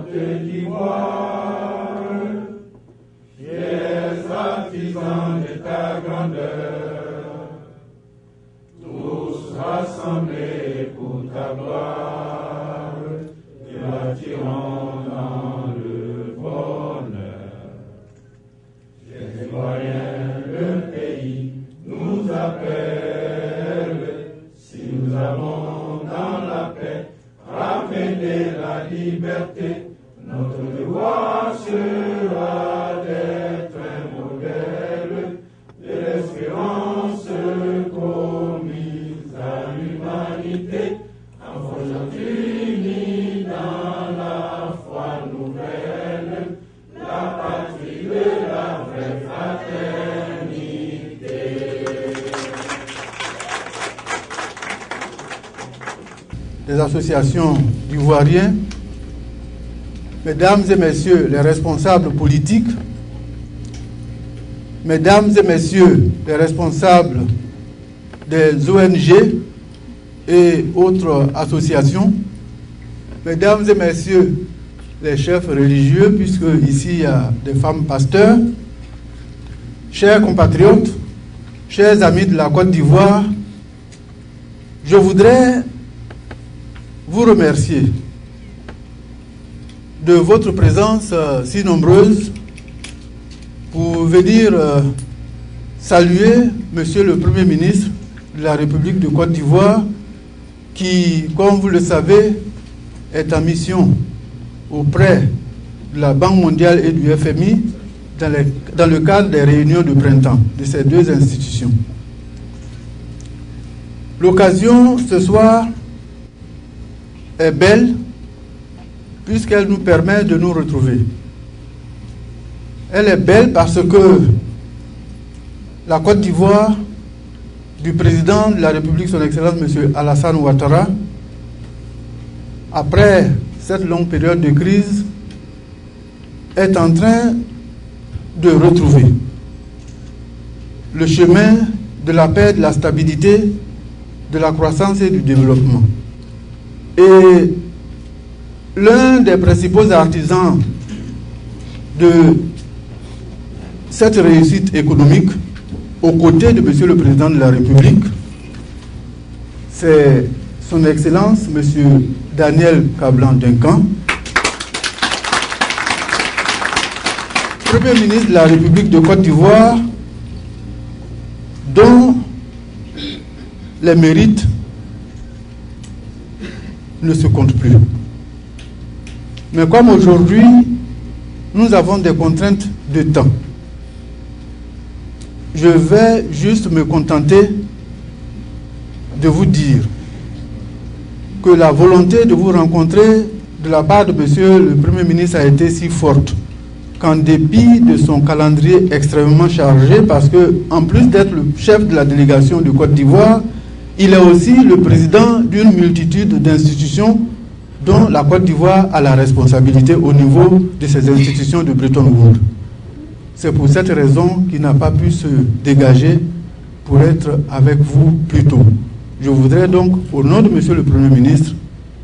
Côte d'Ivoire, fiers artisans de ta grandeur, tous rassemblés pour ta gloire, te bâtirons dans le bonheur. Les Ivoiriens, le pays nous appelle, si nous avons dans la paix ramené la liberté, notre devoir sera d'être un modèle de l'espérance promise à l'humanité, en forgeant unis dans la foi nouvelle, la patrie de la vraie fraternité. Les associations d'ivoiriens, mesdames et messieurs les responsables politiques, mesdames et messieurs les responsables des ONG et autres associations, mesdames et messieurs les chefs religieux, puisque ici il y a des femmes pasteurs, chers compatriotes, chers amis de la Côte d'Ivoire, je voudrais vous remercier de votre présence si nombreuse pour venir saluer Monsieur le Premier ministre de la République de Côte d'Ivoire qui, comme vous le savez, est en mission auprès de la Banque mondiale et du FMI dans le cadre des réunions de printemps de ces deux institutions. L'occasion ce soir est belle puisqu'elle nous permet de nous retrouver. Elle est belle parce que la Côte d'Ivoire du président de la République, son Excellence M. Alassane Ouattara, après cette longue période de crise, est en train de retrouver le chemin de la paix, de la stabilité, de la croissance et du développement. Et l'un des principaux artisans de cette réussite économique, aux côtés de Monsieur le Président de la République, c'est son Excellence, Monsieur Daniel Kablan-Duncan, Premier ministre de la République de Côte d'Ivoire, dont les mérites ne se comptent plus. Mais comme aujourd'hui, nous avons des contraintes de temps, je vais juste me contenter de vous dire que la volonté de vous rencontrer de la part de Monsieur le Premier ministre a été si forte qu'en dépit de son calendrier extrêmement chargé, parce que en plus d'être le chef de la délégation de Côte d'Ivoire, il est aussi le président d'une multitude d'institutions dont la Côte d'Ivoire a la responsabilité au niveau de ces institutions de Bretton Woods. C'est pour cette raison qu'il n'a pas pu se dégager pour être avec vous plus tôt. Je voudrais donc, au nom de Monsieur le Premier ministre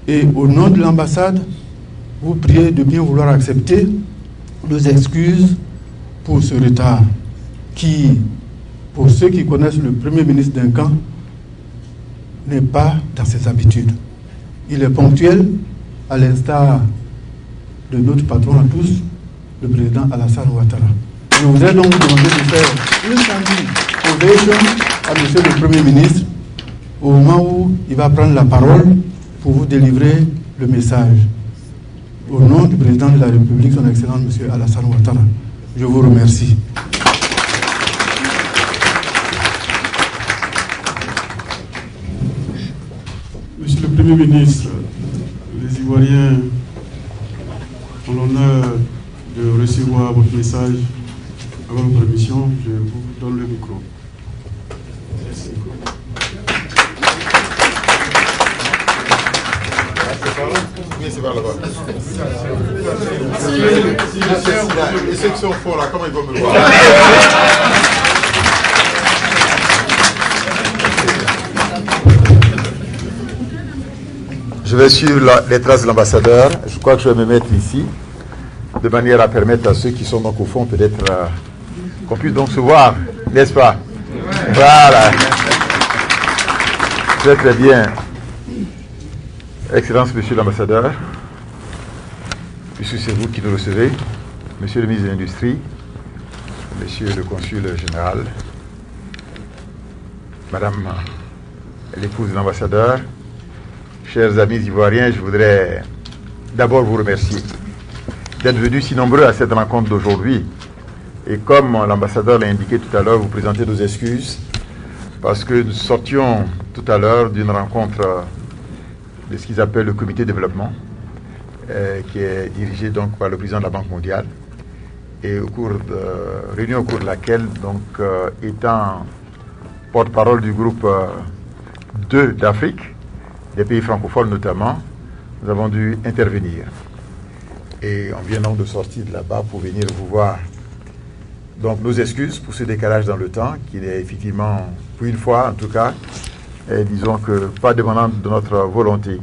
et au nom de l'ambassade, vous prier de bien vouloir accepter nos excuses pour ce retard qui, pour ceux qui connaissent le Premier ministre Duncan, n'est pas dans ses habitudes. Il est ponctuel, à l'instar de notre patron à tous, le président Alassane Ouattara. Je voudrais donc vous demander de faire une standing ovation à Monsieur le Premier ministre au moment où il va prendre la parole pour vous délivrer le message. Au nom du président de la République, son Excellence Monsieur Alassane Ouattara, je vous remercie. Monsieur le Premier ministre, les Ivoiriens ont l'honneur de recevoir votre message. Avec votre permission, je vous donne le micro. Merci. Oui, c'est vers là-bas. Et ceux qui sont forts là, comment ils vont me voir? Je vais suivre les traces de l'ambassadeur. Je crois que je vais me mettre ici, de manière à permettre à ceux qui sont donc au fond, peut-être, qu'on puisse donc se voir, n'est-ce pas? Voilà. Très très bien. Excellence, monsieur l'ambassadeur, puisque c'est vous qui nous recevez, monsieur le ministre de l'Industrie, monsieur le consul général, madame l'épouse de l'ambassadeur, chers amis ivoiriens, je voudrais d'abord vous remercier d'être venus si nombreux à cette rencontre d'aujourd'hui. Et comme l'ambassadeur l'a indiqué tout à l'heure, vous présentez nos excuses parce que nous sortions tout à l'heure d'une rencontre de ce qu'ils appellent le comité de développement, qui est dirigé donc par le président de la Banque mondiale, et réunion au cours de laquelle, donc, étant porte-parole du groupe 2 d'Afrique, des pays francophones notamment, nous avons dû intervenir. Et on vient donc de sortir de là-bas pour venir vous voir. Donc nos excuses pour ce décalage dans le temps, qui est effectivement, pour une fois en tout cas, disons que pas dépendant de notre volonté.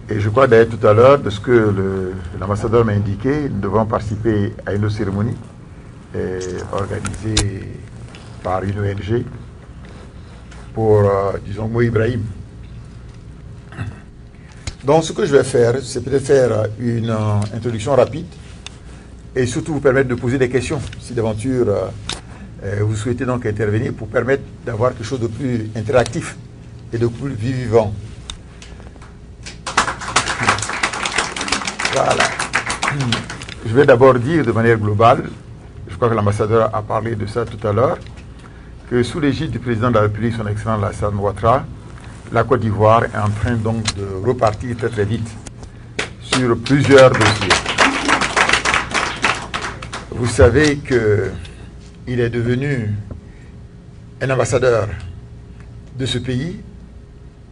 Et je crois d'ailleurs tout à l'heure, de ce que l'ambassadeur m'a indiqué, nous devons participer à une cérémonie organisée par une ONG pour, disons, Mo Ibrahim. Donc ce que je vais faire, c'est peut-être faire une introduction rapide et surtout vous permettre de poser des questions, si d'aventure vous souhaitez donc intervenir, pour permettre d'avoir quelque chose de plus interactif et de plus vivant. Voilà. Je vais d'abord dire de manière globale, je crois que l'ambassadeur a parlé de ça tout à l'heure, que sous l'égide du président de la République, son excellence Alassane Ouattara, la Côte d'Ivoire est en train donc de repartir très très vite sur plusieurs dossiers. Vous savez qu'il est devenu un ambassadeur de ce pays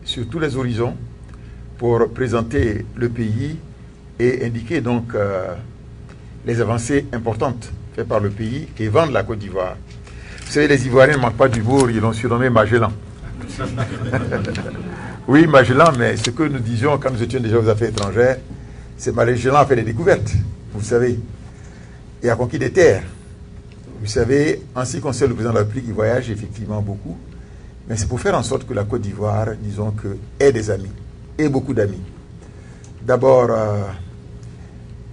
sur tous les horizons pour présenter le pays et indiquer donc les avancées importantes faites par le pays et vendre la Côte d'Ivoire. Vous savez, les Ivoiriens ne manquent pas d'humour, ils l'ont surnommé Magellan. Oui, Magellan, mais ce que nous disions quand nous étions déjà aux affaires étrangères, c'est Magellan a fait des découvertes, vous savez, et a conquis des terres. Vous savez, en ce qui concerne le président de la République, il voyage effectivement beaucoup, mais c'est pour faire en sorte que la Côte d'Ivoire, disons que, ait des amis, et beaucoup d'amis. D'abord,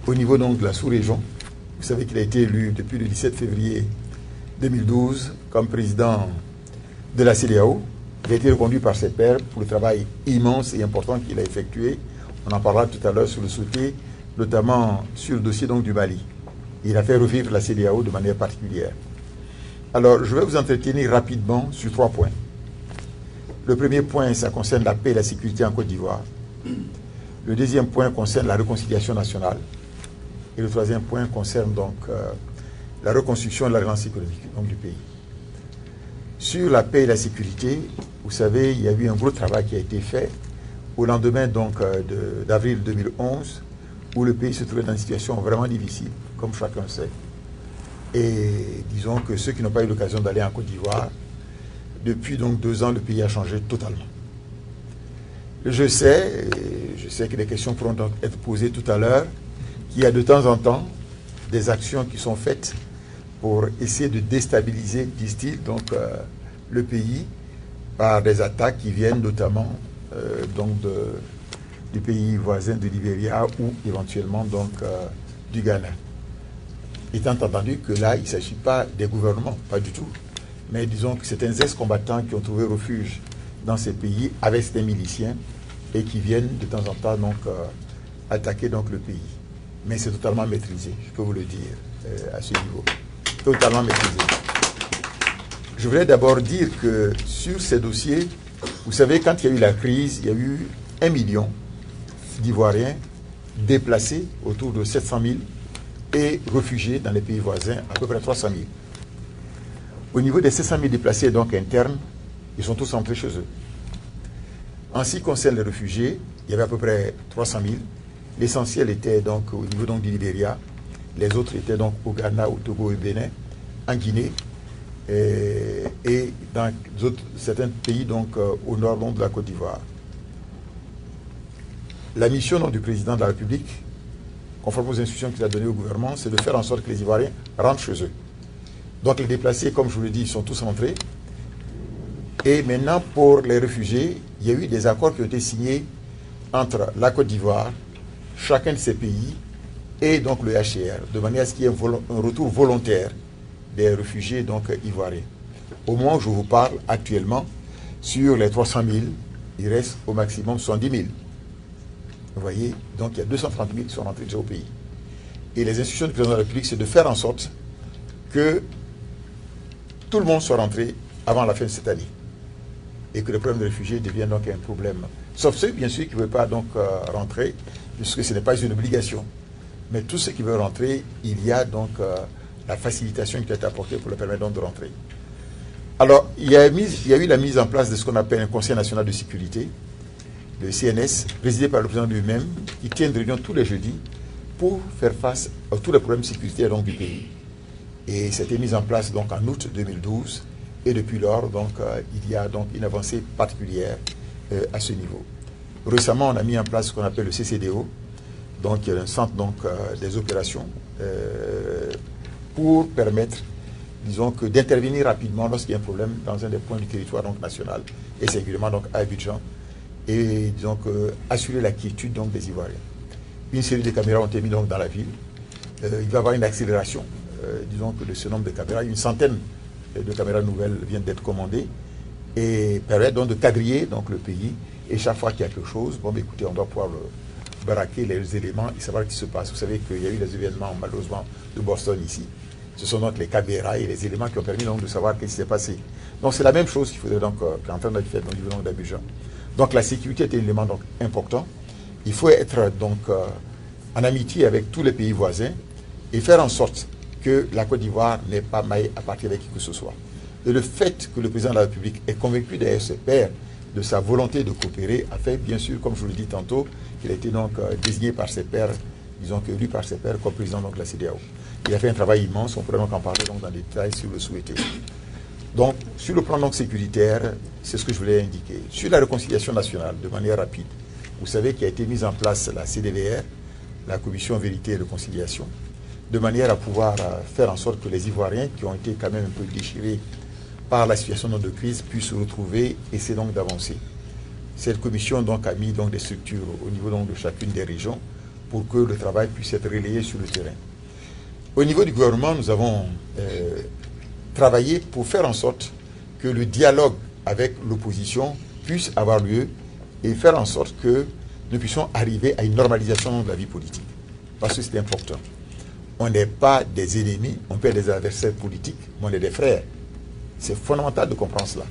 au niveau donc de la sous-région, vous savez qu'il a été élu depuis le 17 février 2012 comme président de la CEDEAO. Il a été reconduit par ses pairs pour le travail immense et important qu'il a effectué. On en parlera tout à l'heure sur le sauté, notamment sur le dossier donc du Mali. Il a fait revivre la CEDEAO de manière particulière. Alors, je vais vous entretenir rapidement sur 3 points. Le premier point, ça concerne la paix et la sécurité en Côte d'Ivoire. Le deuxième point concerne la réconciliation nationale. Et le troisième point concerne donc la reconstruction et la relance économique donc, du pays. Sur la paix et la sécurité, vous savez, il y a eu un gros travail qui a été fait au lendemain donc d'avril 2011, où le pays se trouvait dans une situation vraiment difficile, comme chacun sait. Et disons que ceux qui n'ont pas eu l'occasion d'aller en Côte d'Ivoire, depuis donc 2 ans, le pays a changé totalement. Je sais que des questions pourront donc être posées tout à l'heure, qu'il y a de temps en temps des actions qui sont faites pour essayer de déstabiliser, disent-ils, donc le pays par des attaques qui viennent notamment donc du pays voisin de Libéria ou éventuellement donc du Ghana. Étant entendu que là, il ne s'agit pas des gouvernements, pas du tout, mais disons que certains ex-combattants qui ont trouvé refuge dans ces pays avec ces miliciens et qui viennent de temps en temps donc attaquer donc le pays. Mais c'est totalement maîtrisé, je peux vous le dire à ce niveau. Totalement maîtrisé. Je voulais d'abord dire que sur ces dossiers, vous savez, quand il y a eu la crise, il y a eu 1 million d'Ivoiriens déplacés, autour de 700 000, et réfugiés dans les pays voisins, à peu près 300 000. Au niveau des 700 000 déplacés donc internes, ils sont tous rentrés chez eux. En ce qui concerne les réfugiés, il y avait à peu près 300 000. L'essentiel était donc au niveau donc du Libéria. Les autres étaient donc au Ghana, au Togo et au Bénin, en Guinée et dans certains pays donc au nord donc de la Côte d'Ivoire. la mission du président de la République, conforme aux instructions qu'il a données au gouvernement, c'est de faire en sorte que les Ivoiriens rentrent chez eux. Donc les déplacés, comme je vous l'ai dit, ils sont tous rentrés. Et maintenant, pour les réfugiés, il y a eu des accords qui ont été signés entre la Côte d'Ivoire, chacun de ces pays, et donc le HCR, de manière à ce qu'il y ait un retour volontaire des réfugiés donc, ivoiriens. Au moment où je vous parle actuellement, sur les 300 000, il reste au maximum 70 000. Vous voyez, donc il y a 230 000 qui sont rentrés déjà au pays. Et les instructions du président de la République, c'est de faire en sorte que tout le monde soit rentré avant la fin de cette année. Et que le problème des réfugiés devienne donc un problème. Sauf ceux, bien sûr, qui ne veulent pas donc rentrer, puisque ce n'est pas une obligation. Mais tous ceux qui veulent rentrer, il y a donc la facilitation qui est apportée pour leur permettre donc de rentrer. Alors, il y a eu la mise en place de ce qu'on appelle un Conseil national de sécurité, le CNS, présidé par le président lui-même, qui tient une réunion tous les jeudis pour faire face à tous les problèmes sécuritaires donc, du pays. Et c'était mis en place donc, en août 2012. Et depuis lors, donc, il y a donc une avancée particulière à ce niveau. Récemment, on a mis en place ce qu'on appelle le CCDO, donc un centre donc, des opérations, pour permettre, disons, d'intervenir rapidement lorsqu'il y a un problème dans un des points du territoire donc, national, et singulièrement donc, à Abidjan, et disons, assurer la quiétude donc, des Ivoiriens. Une série de caméras ont été mises donc, dans la ville. Il va y avoir une accélération, disons, de ce nombre de caméras, une centaine de caméras nouvelles viennent d'être commandées et permettent donc de quadriller donc, le pays. Et chaque fois qu'il y a quelque chose, bon, écoutez, on doit pouvoir baraquer les éléments et savoir ce qui se passe. Vous savez qu'il y a eu les événements, malheureusement, de Boston ici. Ce sont donc les caméras et les éléments qui ont permis donc, de savoir ce qui s'est passé. Donc c'est la même chose qu'il faudrait donc, qui est en train d'être fait au niveau d'Abidjan. Donc la sécurité est un élément donc, important. Il faut être donc en amitié avec tous les pays voisins et faire en sorte que la Côte d'Ivoire n'ait pas maille à partir avec qui que ce soit. Et le fait que le président de la République est convaincu derrière ses pairs de sa volonté de coopérer a fait, bien sûr, comme je vous l'ai dit tantôt, qu'il a été donc désigné par ses pairs, disons que élu par ses pairs comme président donc, de la CEDEAO. Il a fait un travail immense, on pourrait donc en parler donc, dans les détails si vous le souhaitez. Donc, sur le plan donc, sécuritaire, c'est ce que je voulais indiquer. Sur la réconciliation nationale, de manière rapide, vous savez qu'il a été mise en place la CDVR, la Commission Vérité et Réconciliation, de manière à pouvoir faire en sorte que les Ivoiriens, qui ont été quand même un peu déchirés par la situation de crise, puissent se retrouver et essayer donc d'avancer. Cette commission donc, a mis donc, des structures au niveau donc, de chacune des régions pour que le travail puisse être relayé sur le terrain. Au niveau du gouvernement, nous avons travaillé pour faire en sorte que le dialogue avec l'opposition puisse avoir lieu et faire en sorte que nous puissions arriver à une normalisation de la vie politique. Parce que c'est important. On n'est pas des ennemis, on peut être des adversaires politiques, mais on est des frères. C'est fondamental de comprendre cela.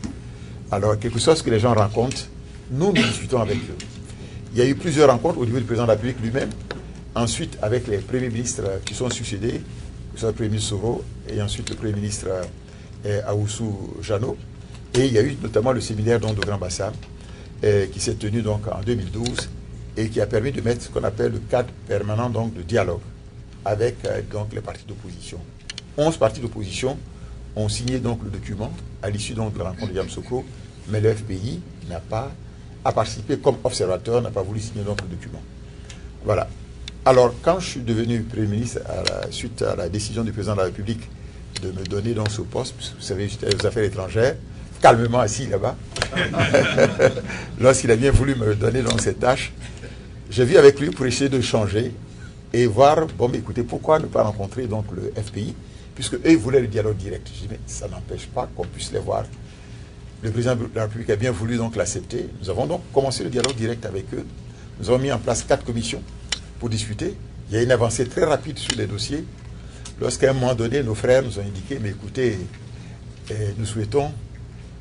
Alors, quelque chose que les gens rencontrent, nous discutons avec eux. Il y a eu plusieurs rencontres au niveau du président de la République lui-même, ensuite avec les premiers ministres qui sont succédés, que ce soit le premier ministre Soro et ensuite le premier ministre Aoussou Jano. Et il y a eu notamment le séminaire donc, de Grand Bassam qui s'est tenu donc, en 2012 et qui a permis de mettre ce qu'on appelle le cadre permanent donc, de dialogue avec donc, les partis d'opposition. 11 partis d'opposition ont signé donc, le document à l'issue donc, de la rencontre de Yamoussoukro, mais le FPI n'a pas participé comme observateur, n'a pas voulu signer donc, le document. Voilà. Alors, quand je suis devenu Premier ministre, suite à la décision du président de la République de me donner dans ce poste, puisque vous savez, j'étais aux affaires étrangères, calmement assis là-bas, lorsqu'il a bien voulu me donner dans cette tâche, j'ai vu avec lui pour essayer de changer et voir, bon, mais écoutez, pourquoi ne pas rencontrer donc le FPI, puisque eux, ils voulaient le dialogue direct. Je dis, mais ça n'empêche pas qu'on puisse les voir. Le président de la République a bien voulu donc l'accepter. Nous avons donc commencé le dialogue direct avec eux. Nous avons mis en place 4 commissions pour discuter. Il y a une avancée très rapide sur les dossiers. Lorsqu'à un moment donné, nos frères nous ont indiqué, mais écoutez, nous souhaitons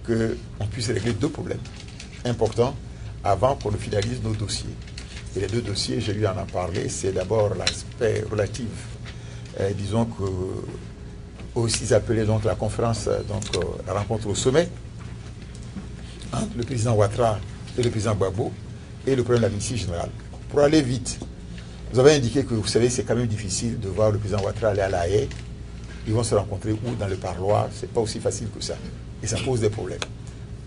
qu'on puisse régler 2 problèmes importants avant qu'on ne finalise nos dossiers. Et les 2 dossiers, j'ai eu à en parler, c'est d'abord l'aspect relatif, disons que, aussi appelé donc la conférence, donc la rencontre au sommet, entre le président Ouattara et le président Gbagbo, et le problème de l'amnistie générale. Pour aller vite, vous avez indiqué que, vous savez, c'est quand même difficile de voir le président Ouattara aller à La Haye. Ils vont se rencontrer où dans le parloir, c'est pas aussi facile que ça. Et ça pose des problèmes.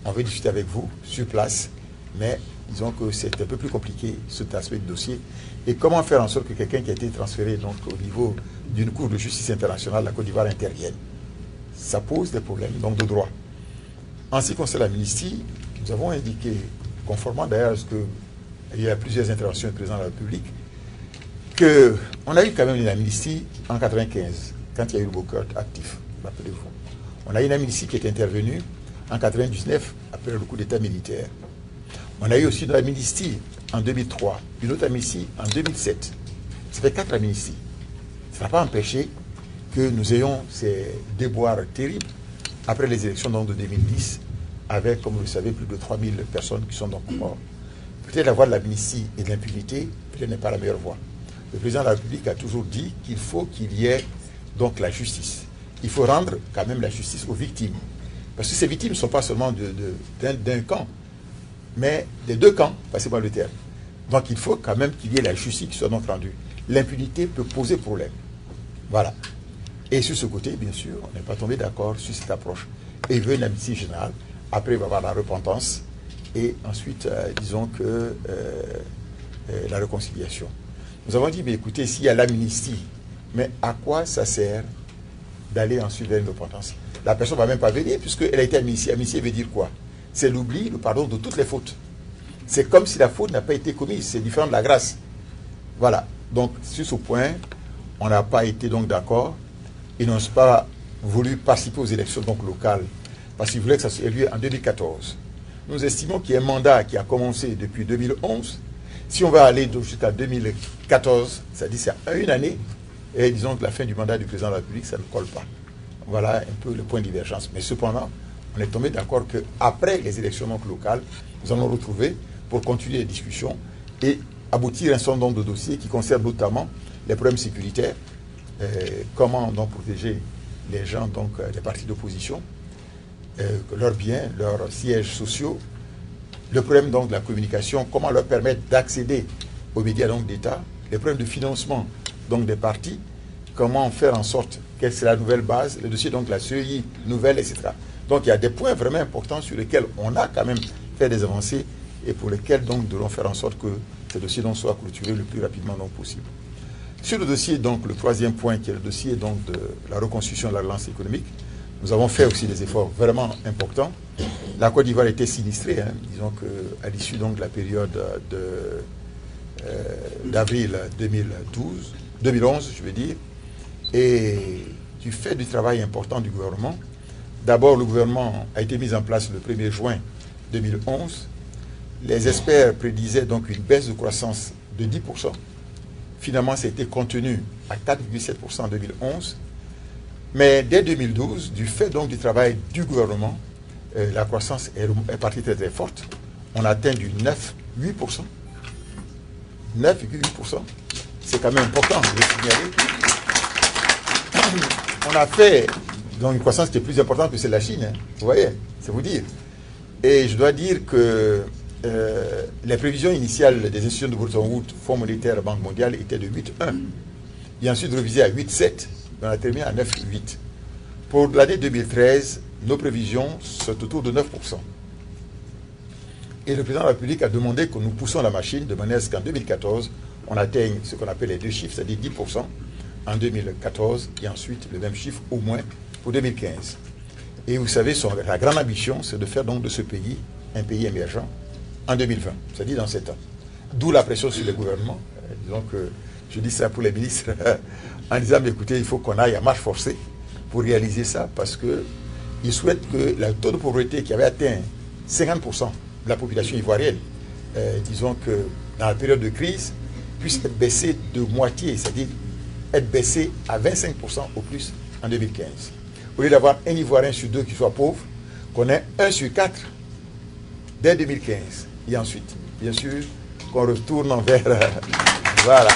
On veut discuter avec vous, sur place, mais disons que c'est un peu plus compliqué cet aspect du dossier. Et comment faire en sorte que quelqu'un qui a été transféré donc, au niveau d'une cour de justice internationale, la Côte d'Ivoire intervienne? Ça pose des problèmes donc, de droit. En ce qui concerne l'amnistie, nous avons indiqué, conformément d'ailleurs à ce qu'il y a plusieurs interventions du président de la République, qu'on a eu quand même une amnistie en 1995, quand il y a eu le Bokert actif, rappelez-vous. On a eu une amnistie qui est intervenue en 1999, après le coup d'État militaire. On a eu aussi une amnistie en 2003, une autre amnistie en 2007. Ça fait 4 amnisties. Ça n'a pas empêché que nous ayons ces déboires terribles après les élections donc, de 2010, avec, comme vous le savez, plus de 3000 personnes qui sont donc mortes. Peut-être la voie de l'amnistie et de l'impunité, peut-être n'est pas la meilleure voie. Le président de la République a toujours dit qu'il faut qu'il y ait donc la justice. Il faut rendre quand même la justice aux victimes. Parce que ces victimes ne sont pas seulement d'un camp, mais des deux camps, passez-moi le terme. Donc il faut quand même qu'il y ait la justice qui soit donc rendue. L'impunité peut poser problème. Voilà. Et sur ce côté, bien sûr, on n'est pas tombé d'accord sur cette approche. Et il veut une amnistie générale. Après, il va y avoir la repentance. Et ensuite, disons que la réconciliation. Nous avons dit, mais écoutez, s'il y a l'amnistie, mais à quoi ça sert d'aller ensuite vers une repentance? La personne ne va même pas venir puisqu'elle a été amnistiée. Amnistiée veut dire quoi? C'est l'oubli, le pardon de toutes les fautes. C'est comme si la faute n'a pas été commise. C'est différent de la grâce. Voilà. Donc, sur ce point, on n'a pas été donc d'accord. Ils n'ont pas voulu participer aux élections donc locales parce qu'ils voulaient que ça ait lieu en 2014. Nous estimons qu'il y a un mandat qui a commencé depuis 2011. Si on va aller jusqu'à 2014, c'est-à-dire c'est une année, et disons que la fin du mandat du président de la République, ça ne colle pas. Voilà un peu le point de divergence. Mais cependant, on est tombé d'accord qu'après les élections donc locales, nous allons retrouver pour continuer les discussions et aboutir à un certain nombre de dossiers qui concernent notamment les problèmes sécuritaires, comment donc protéger les gens, donc les partis d'opposition, leurs biens, leurs sièges sociaux, le problème donc de la communication, comment leur permettre d'accéder aux médias donc d'État, les problèmes de financement donc des partis, comment faire en sorte quelle c'est la nouvelle base, le dossier donc de la CEI nouvelle, etc. Donc il y a des points vraiment importants sur lesquels on a quand même fait des avancées et pour lesquels donc nous devons faire en sorte que ces dossiers donc soient clôturés le plus rapidement donc possible. Sur le dossier donc le troisième point qui est le dossier donc de la reconstruction de la relance économique, nous avons fait aussi des efforts vraiment importants. La Côte d'Ivoire était sinistrée, hein, disons qu'à l'issue donc de la période d'avril 2011, je veux dire, et du fait du travail important du gouvernement. D'abord, le gouvernement a été mis en place le 1er juin 2011. Les experts prédisaient donc une baisse de croissance de 10%. Finalement, ça a été contenu à 4,7% en 2011. Mais dès 2012, du fait donc du travail du gouvernement, la croissance est partie très très forte. On a atteint du 9,8%. 9,8%. C'est quand même important de le signaler. On a fait donc, une croissance qui est plus importante que celle de la Chine. Hein. Vous voyez, c'est vous dire. Et je dois dire que les prévisions initiales des institutions de Bretton Woods, Fonds monétaire, Banque mondiale, étaient de 8,1. Et ensuite révisé à 8,7. On a terminé à 9,8. Pour l'année 2013, nos prévisions sont autour de 9%. Et le président de la République a demandé que nous poussions la machine de manière à ce qu'en 2014, on atteigne ce qu'on appelle les deux chiffres, c'est-à-dire 10% en 2014 et ensuite le même chiffre au moins pour 2015. Et vous savez, la grande ambition, c'est de faire donc de ce pays un pays émergent en 2020, c'est-à-dire dans 7 ans. D'où la pression sur les gouvernements. Disons que je dis ça pour les ministres en disant, mais écoutez, il faut qu'on aille à marche forcée pour réaliser ça parce qu'ils souhaitent que le taux de pauvreté qui avait atteint 50% de la population ivoirienne, disons que dans la période de crise, puisse être baissé de moitié, c'est-à-dire être baissé à 25% au plus en 2015. Au lieu d'avoir un Ivoirien sur 2 qui soit pauvre, qu'on ait 1 sur 4 dès 2015. Et ensuite, bien sûr, qu'on retourne vers... voilà.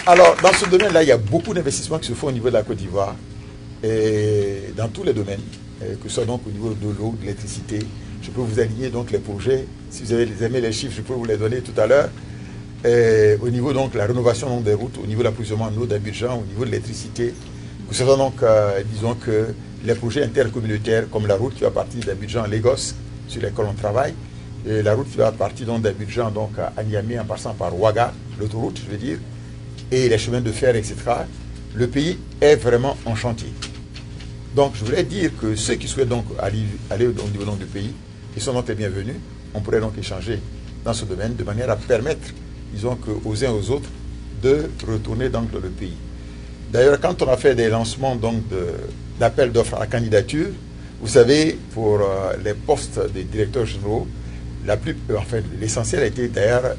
Alors, dans ce domaine-là, il y a beaucoup d'investissements qui se font au niveau de la Côte d'Ivoire, et dans tous les domaines, que ce soit donc au niveau de l'eau, de l'électricité. Je peux vous aligner donc les projets. Si vous avez aimé les chiffres, je peux vous les donner tout à l'heure. Au niveau donc de la rénovation donc, des routes, au niveau de l'approvisionnement en eau d'Abidjan, au niveau de l'électricité, que ce soit donc, disons que les projets intercommunautaires comme la route qui va partir d'Abidjan à Lagos, sur lesquels on travaille, Et la route qui va partir donc d'Abidjan donc à Niamey en passant par Ouaga, l'autoroute, je veux dire, et les chemins de fer, etc. Le pays est vraiment en chantier. Donc, je voulais dire que ceux qui souhaitent donc aller au niveau du pays, ils sont donc les bienvenus. On pourrait donc échanger dans ce domaine de manière à permettre, disons, aux uns et aux autres de retourner donc dans le pays. D'ailleurs, quand on a fait des lancements donc d'appels d'offres à la candidature, vous savez, pour les postes des directeurs généraux, l'essentiel a été d'ailleurs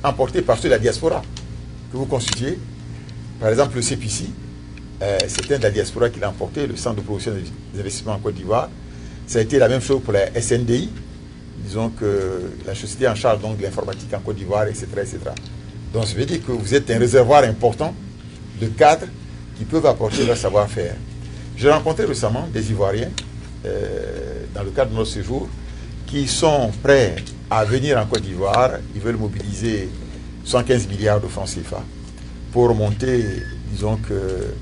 emporté par ceux de la diaspora que vous constituez. Par exemple, le CPC, c'est un de la diaspora qui l'a emporté, le Centre de promotion des investissements en Côte d'Ivoire. Ça a été la même chose pour la SNDI, disons que la société en charge donc de l'informatique en Côte d'Ivoire, etc., etc. Donc, ça veut dire que vous êtes un réservoir important de cadres qui peuvent apporter leur savoir-faire. J'ai rencontré récemment des Ivoiriens, dans le cadre de notre séjour, qui sont prêts à venir en Côte d'Ivoire. Ils veulent mobiliser 115 milliards de francs CFA pour monter, disons que,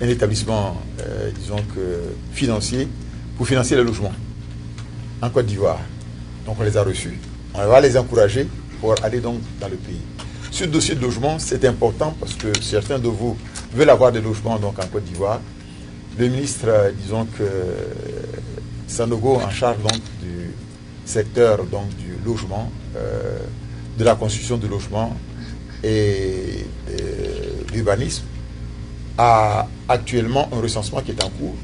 un établissement, financier, pour financer le logement en Côte d'Ivoire. Donc on les a reçus. On va les encourager pour aller donc dans le pays. Ce dossier de logement, c'est important parce que certains de vous veulent avoir des logements donc en Côte d'Ivoire. Le ministre, disons que Sanogo, en charge donc du secteur donc du logement, de la construction de logements et l'urbanisme, a actuellement un recensement qui est en cours.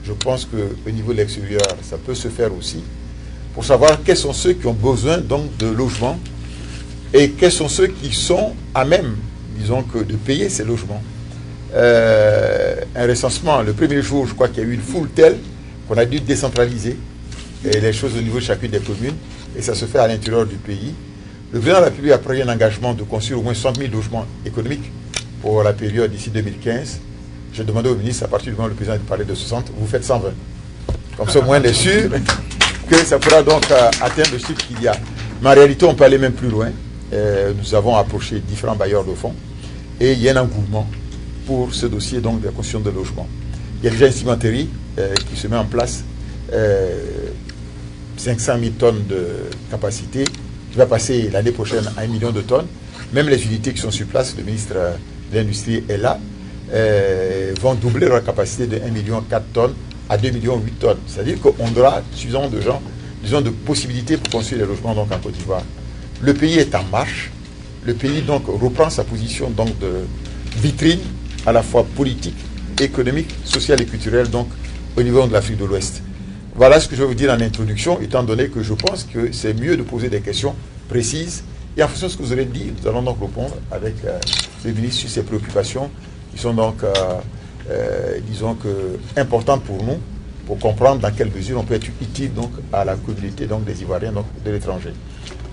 Je pense qu'au niveau de l'extérieur, ça peut se faire aussi, pour savoir quels sont ceux qui ont besoin donc de logements et quels sont ceux qui sont à même, disons que, de payer ces logements. Un recensement, le premier jour, je crois qu'il y a eu une foule telle qu'on a dû décentraliser les choses au niveau de chacune des communes, et ça se fait à l'intérieur du pays. Le président de la République a pris un engagement de construire au moins 60 000 logements économiques pour la période d'ici 2015. J'ai demandé au ministre, à partir du moment où le président parlait de 60, vous faites 120. Comme ça, au moins, on est sûr que ça pourra donc atteindre le chiffre qu'il y a. Mais en réalité, on peut aller même plus loin. Nous avons approché différents bailleurs de fonds et il y a un engouement pour ce dossier donc, de la construction de logements. Il y a déjà une cimenterie qui se met en place, 500 000 tonnes de capacité, qui va passer l'année prochaine à 1 million de tonnes. Même les unités qui sont sur place, le ministre de l'Industrie est là, vont doubler leur capacité de 1,4 million tonnes à 2,8 millions tonnes. C'est-à-dire qu'on aura suffisamment de gens, disons, de possibilités pour construire les logements donc, en Côte d'Ivoire. Le pays est en marche. Le pays donc reprend sa position donc, de vitrine à la fois politique, économique, sociale et culturelle donc, au niveau de l'Afrique de l'Ouest. Voilà ce que je vais vous dire en introduction, étant donné que je pense que c'est mieux de poser des questions précises. Et en fonction de ce que vous aurez dit, nous allons donc répondre avec le ministre sur ses préoccupations qui sont donc, disons que, importantes pour nous, pour comprendre dans quelle mesure on peut être utile donc, à la communauté donc, des Ivoiriens donc, de l'étranger.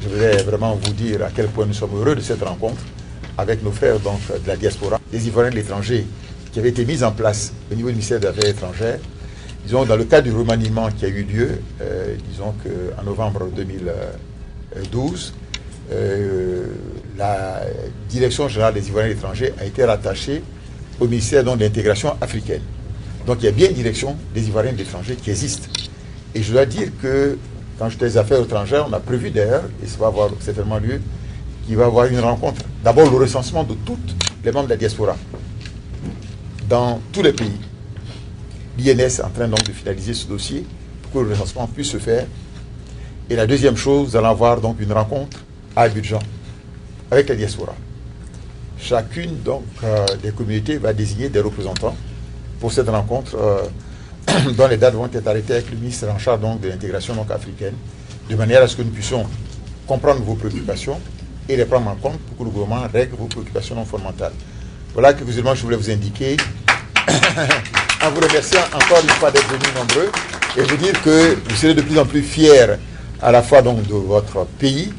Je voudrais vraiment vous dire à quel point nous sommes heureux de cette rencontre avec nos frères donc, de la diaspora, des Ivoiriens de l'étranger, qui avaient été mis en place au niveau du ministère des Affaires étrangères. Disons, dans le cadre du remaniement qui a eu lieu, disons qu'en novembre 2012, la direction générale des Ivoiriens de l'étranger a été rattachée au ministère de l'intégration africaine. Donc il y a bien une direction des Ivoiriens de l'étranger qui existe. Et je dois dire que quand j'étais aux affaires étrangères, on a prévu d'ailleurs, et ça va avoir certainement lieu, qu'il va y avoir une rencontre. D'abord le recensement de tous les membres de la diaspora dans tous les pays. L'INS est en train donc de finaliser ce dossier pour que le recensement puisse se faire. Et la deuxième chose, nous allons avoir donc une rencontre à Abidjan avec la diaspora. Chacune donc des communautés va désigner des représentants pour cette rencontre dont les dates vont être arrêtées avec le ministre en charge donc, de l'intégration africaine, de manière à ce que nous puissions comprendre vos préoccupations et les prendre en compte pour que le gouvernement règle vos préoccupations non fondamentales. Voilà quelques éléments que je voulais vous indiquer. En vous remerciant encore une fois d'être venus nombreux et vous dire que vous serez de plus en plus fiers à la fois donc, de votre pays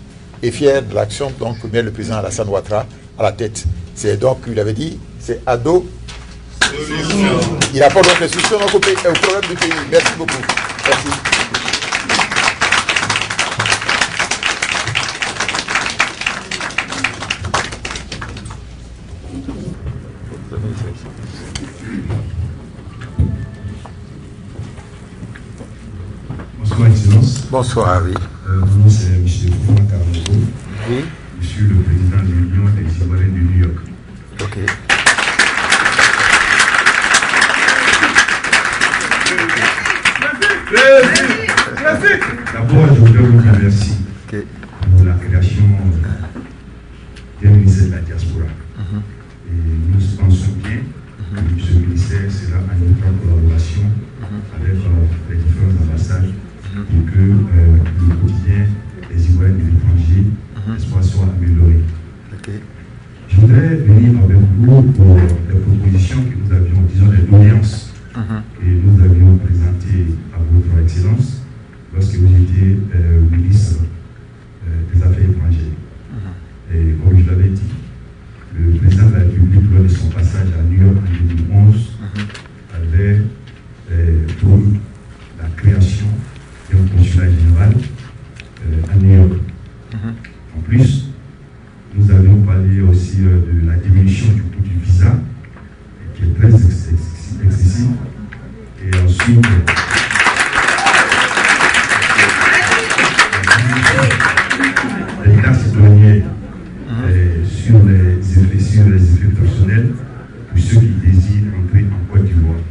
et fiers de l'action que met le président Alassane Ouattara à la tête. C'est donc, il avait dit, c'est ado. Il apporte donc les solutions au problème du pays. Merci beaucoup. Merci. Bonsoir, Excellence. Bonsoir, oui. Vous Ok. D'abord, je voudrais vous remercier pour la création d'un ministère de la diaspora. Et nous pensons bien que ce ministère sera en étroite collaboration avec les différentes ambassades pour que le quotidien des Ivoiriens de l'étranger soit amélioré. Je voudrais venir avec vous pour les propositions que nous avions, disons les doléances que nous avions présentées à votre Excellence lorsque vous étiez ministre des Affaires étrangères. Et comme je l'avais dit, le président de la République, lors de son passage à New York en 2011, avait promis la création d'un consulat général à New York. En plus, nous avions parlé aussi de la diminution du coût du visa, qui est très excessif. Et ensuite, les classes citoyennes sur les effets personnels pour ceux qui désirent entrer en Côte d'Ivoire.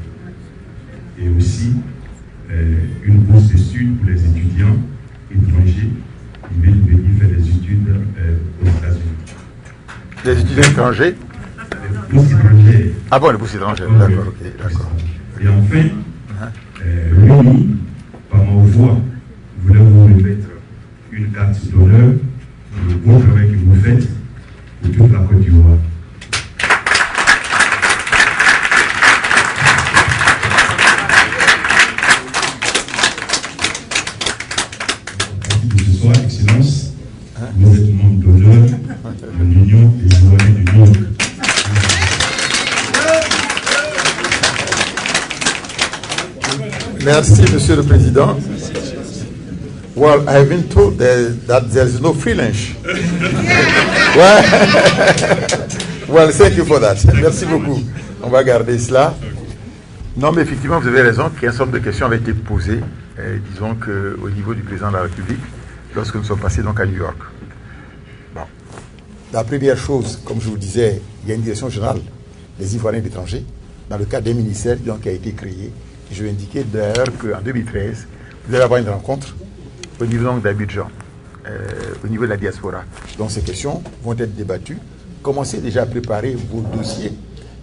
Et aussi une bourse d'études pour les étudiants étrangers qui veulent venir faire des études aux États-Unis. Les étudiants étrangers? Les bourses étrangères. Ah bon, les bourses étrangères, d'accord, ok, d'accord. Et enfin, lui, par ma voix, voulait vous remettre une carte d'honneur pour le bon travail que vous faites pour toute la Côte d'Ivoire. Ce soir, Excellence, vous êtes membre d'honneur de l'Union des Ivoiriens de New York. Merci, Monsieur le Président. Well, I have been told that there is no free lunch. Well, thank you for that. Merci beaucoup. On va garder cela. Non, mais effectivement, vous avez raison qu'un certain nombre de questions avaient été posées, disons qu'au niveau du président de la République, lorsque nous sommes passés donc à New York. Bon. La première chose, comme je vous disais, il y a une direction générale des Ivoiriens d'étrangers, dans le cadre des ministères donc, qui a été créé. Je vais indiquer d'ailleurs qu'en 2013, vous allez avoir une rencontre au niveau d'Abidjan, au niveau de la diaspora. Donc ces questions vont être débattues. Commencez déjà à préparer vos dossiers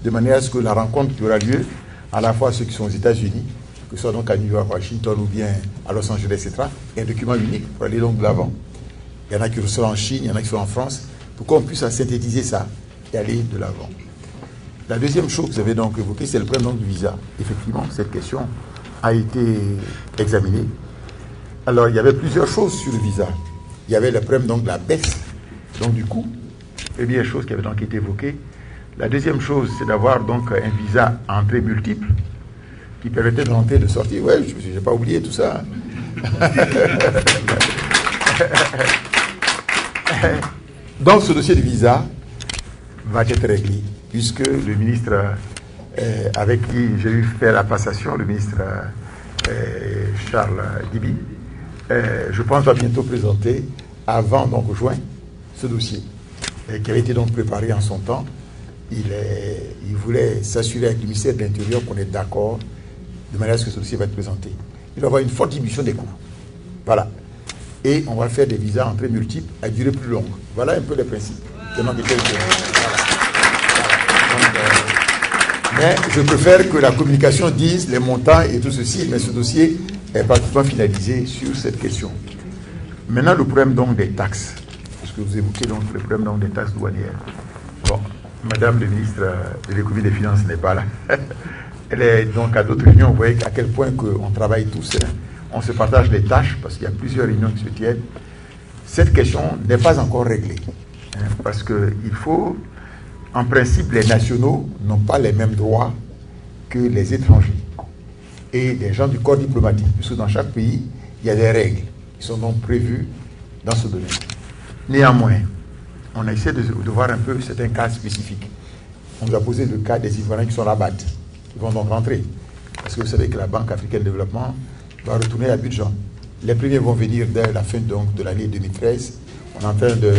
de manière à ce que la rencontre qui aura lieu, à la fois ceux qui sont aux États-Unis, que ce soit donc à New York, Washington ou bien à Los Angeles, etc., est un document unique pour aller donc de l'avant. Il y en a qui sont en Chine, il y en a qui sont en France, pour qu'on puisse synthétiser ça et aller de l'avant. La deuxième chose que vous avez donc évoquée, c'est le problème du visa. Effectivement, cette question a été examinée. Alors, il y avait plusieurs choses sur le visa. Il y avait le problème donc de la baisse donc du coût. Première chose qui avait donc été évoquée. La deuxième chose, c'est d'avoir donc un visa à entrée multiple qui permettait de rentrer et de sortir. Ouais, je n'ai pas oublié tout ça. Donc, ce dossier de visa va être réglé, puisque le ministre avec qui j'ai eu faire la passation, le ministre Charles Dibi, je pense va bientôt présenter, avant donc juin, ce dossier, qui avait été donc préparé en son temps. Il voulait s'assurer avec le ministère de l'Intérieur qu'on est d'accord de manière à ce que ce dossier va être présenté. Il va y avoir une forte diminution des coûts. Voilà. Et on va faire des visas à entrée multiples à durée plus longue. Voilà un peu les principes. Mais je préfère que la communication dise les montants et tout ceci, mais ce dossier est pratiquement finalisé sur cette question. Maintenant, le problème donc des taxes, parce que vous évoquez donc le problème donc des taxes douanières. Bon, Madame le ministre de l'économie et des finances n'est pas là. Elle est donc à d'autres réunions. Vous voyez à quel point on travaille tous. On se partage les tâches parce qu'il y a plusieurs réunions qui se tiennent. Cette question n'est pas encore réglée. Parce qu'il faut, en principe, les nationaux n'ont pas les mêmes droits que les étrangers. Et les gens du corps diplomatique, puisque dans chaque pays, il y a des règles qui sont donc prévues dans ce domaine. Néanmoins, on a essayé de voir un peu certains cas spécifiques. On nous a posé le cas des Ivoiriens qui sont là-bas, qui vont donc rentrer. Parce que vous savez que la Banque africaine de développement va retourner à Abidjan. Les premiers vont venir dès la fin donc, de l'année 2013. On est en train de...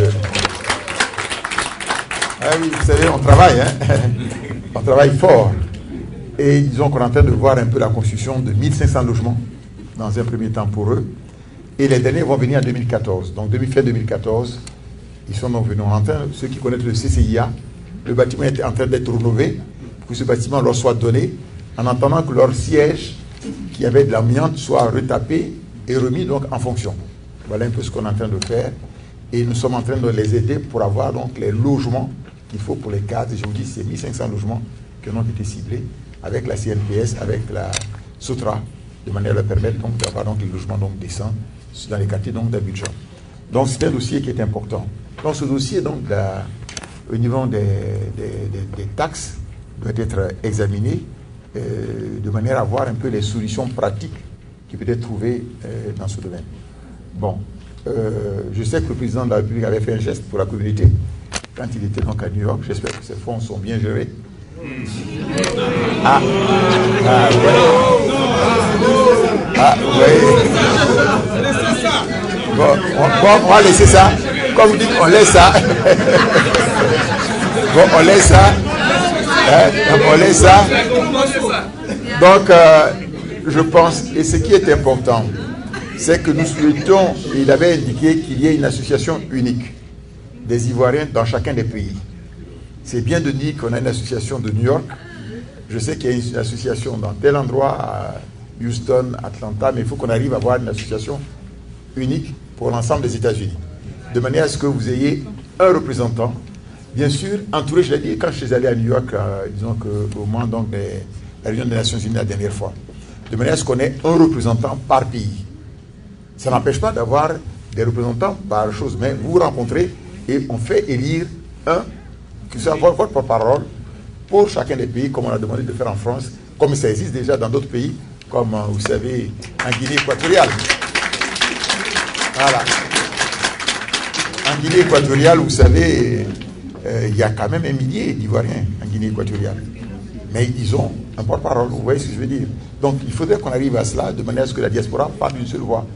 Ah oui, vous savez, on travaille, hein. On travaille fort. Et disons qu'on est en train de voir un peu la construction de 1500 logements dans un premier temps pour eux. Et les derniers vont venir en 2014. Donc, fin 2014, ils sont donc venus en train, ceux qui connaissent le CCIA, le bâtiment est en train d'être rénové pour que ce bâtiment leur soit donné en attendant que leur siège, qui avait de l'amiante, soit retapé et remis donc en fonction. Voilà un peu ce qu'on est en train de faire. Et nous sommes en train de les aider pour avoir donc les logements qu'il faut pour les cadres. Je vous dis, c'est 1500 logements qui ont été ciblés avec la CNPS, avec la SOTRA, de manière à leur permettre donc d'avoir donc les logements donc décents dans les quartiers donc d'Abidjan. Donc c'est un dossier qui est important. Donc ce dossier donc au niveau des taxes doit être examiné de manière à voir un peu les solutions pratiques qui peuvent être trouvées dans ce domaine. Bon, je sais que le président de la République avait fait un geste pour la communauté quand il était donc à New York. J'espère que ces fonds sont bien gérés. Ah, oui. Bon, on va laisser ça. Comme vous dites, on laisse ça. Bon, on laisse ça. On laisse ça. Donc, je pense, et ce qui est important, c'est que nous souhaitons, il avait indiqué qu'il y ait une association unique des Ivoiriens dans chacun des pays. C'est bien de dire qu'on a une association de New York. Je sais qu'il y a une association dans tel endroit, à Houston, Atlanta, mais il faut qu'on arrive à avoir une association unique pour l'ensemble des États-Unis. De manière à ce que vous ayez un représentant, bien sûr, entouré, je l'ai dit, quand je suis allé à New York, disons qu'au moment donc, de la réunion des Nations Unies la dernière fois, de manière à ce qu'on ait un représentant par pays. Ça n'empêche pas d'avoir des représentants par chose, mais vous vous rencontrez et on fait élire un, que ce soit votre porte-parole, pour chacun des pays, comme on a demandé de faire en France, comme ça existe déjà dans d'autres pays, comme vous savez, en Guinée équatoriale. Voilà. En Guinée équatoriale, vous savez, il y a quand même 1 millier d'Ivoiriens en Guinée équatoriale. Mais ils ont un porte-parole, vous voyez ce que je veux dire. Donc il faudrait qu'on arrive à cela de manière à ce que la diaspora parle d'une seule voix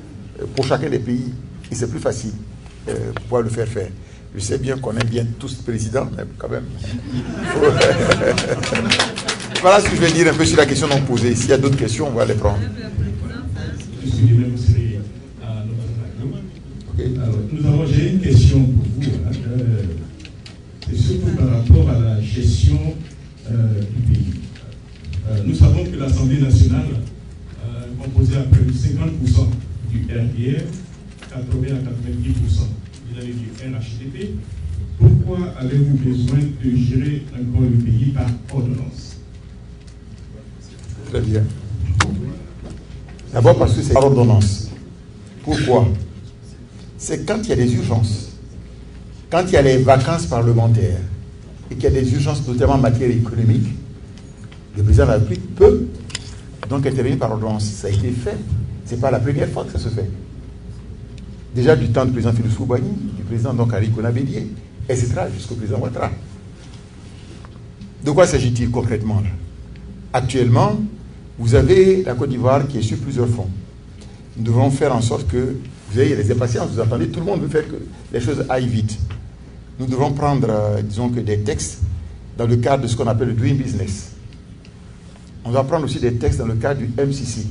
pour chacun des pays. Et c'est plus facile pour pouvoir le faire faire. Je sais bien qu'on aime bien tous le président, mais quand même. Voilà ce que je vais dire un peu sur la question non posée. S'il y a d'autres questions, on va les prendre. Okay. Alors, j'ai une question pour vous. C'est surtout par rapport à la gestion du pays. Nous savons que l'Assemblée nationale est composée à près de 50% du RDR, 80 à 90% vous avez du RHDP. Pourquoi avez-vous besoin de gérer encore le pays par ordonnance? Très bien. D'abord parce que c'est par ordonnance. Pourquoi? C'est quand il y a des urgences, quand il y a les vacances parlementaires et qu'il y a des urgences, notamment en matière économique, le président de la République peut donc intervenir par ordonnance. Ça a été fait. Ce n'est pas la première fois que ça se fait. Déjà du temps du président Félix Houphouët-Boigny, du président donc Henri Konan Bédié, etc., jusqu'au président Ouattara. De quoi s'agit-il concrètement là? Actuellement, vous avez la Côte d'Ivoire qui est sur plusieurs fronts. Nous devons faire en sorte que vous ayez les impatiences, vous entendez, tout le monde veut faire que les choses aillent vite. Nous devons prendre, disons que des textes dans le cadre de ce qu'on appelle le Doing Business. On doit prendre aussi des textes dans le cadre du MCC,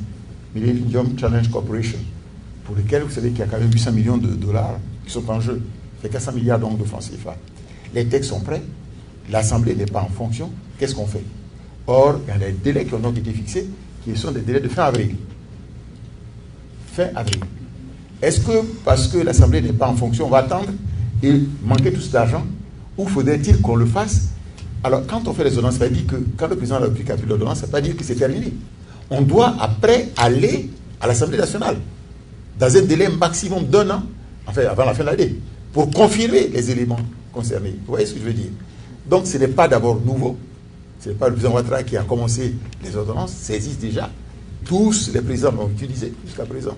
Millennium Challenge Corporation, pour lequel vous savez qu'il y a quand même 800 millions de dollars qui sont en jeu. Ça fait 400 milliards donc de francs CFA. Les textes sont prêts, l'Assemblée n'est pas en fonction, qu'est-ce qu'on fait? Or, il y a des délais qui ont donc été fixés, qui sont des délais de fin avril. Fin avril. Est-ce que, parce que l'Assemblée n'est pas en fonction, on va attendre et manquer tout cet argent? Ou faudrait-il qu'on le fasse? Alors, quand on fait les ordonnances, ça veut dire que quand le président de la République a pris l'ordonnance, ça ne veut pas dire que c'est terminé. On doit après aller à l'Assemblée nationale, dans un délai maximum d'1 an, enfin avant la fin de l'année, pour confirmer les éléments concernés. Vous voyez ce que je veux dire? Donc, ce n'est pas d'abord nouveau. Ce n'est pas le président Ouattara qui a commencé les ordonnances, ça existe déjà. Tous les présidents l'ont utilisé jusqu'à présent.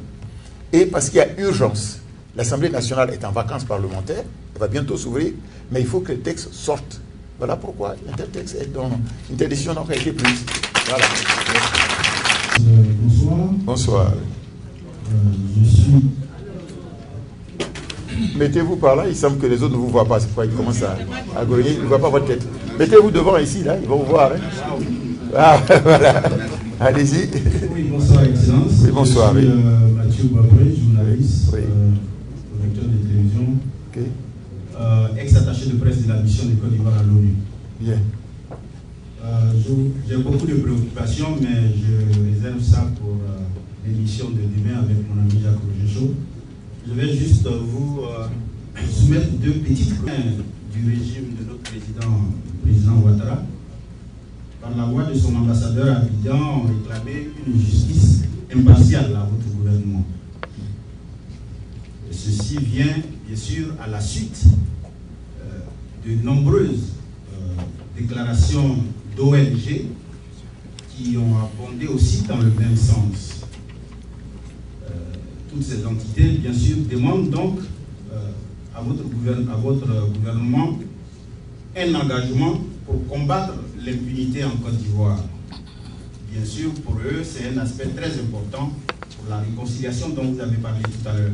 Et parce qu'il y a urgence, l'Assemblée nationale est en vacances parlementaires, elle va bientôt s'ouvrir, mais il faut que les textes sortent. Voilà pourquoi un tel texte est dans une telle décision a été prise. Voilà. Bonsoir. Bonsoir. Je suis Mettez-vous par là, il semble que les autres ne vous voient pas. C'est pourquoi ils commencent à grogner, ils ne voient pas votre tête. Mettez-vous devant ici, là, ils vont vous voir. Hein. Ah, voilà. Allez-y. Oui, bonsoir, Excellence. Oui, bonsoir. Je suis Mathieu Babré, journaliste, oui. directeur de télévision, Okay. ex-attaché de presse de la mission de Côte d'Ivoire à l'ONU. Bien. J'ai beaucoup de préoccupations, mais je réserve ça pour l'émission de demain avec mon ami Jacques Roger. Je vais juste vous soumettre deux petites points du régime de notre président Ouattara. Par la voix de son ambassadeur à Abidjan, ont réclamé une justice impartiale à votre gouvernement. Et ceci vient, bien sûr, à la suite de nombreuses déclarations d'ONG qui ont abondé aussi dans le même sens. Toutes ces entités, bien sûr, demandent donc à votre gouvernement un engagement pour combattre l'impunité en Côte d'Ivoire. Bien sûr, pour eux, c'est un aspect très important pour la réconciliation dont vous avez parlé tout à l'heure.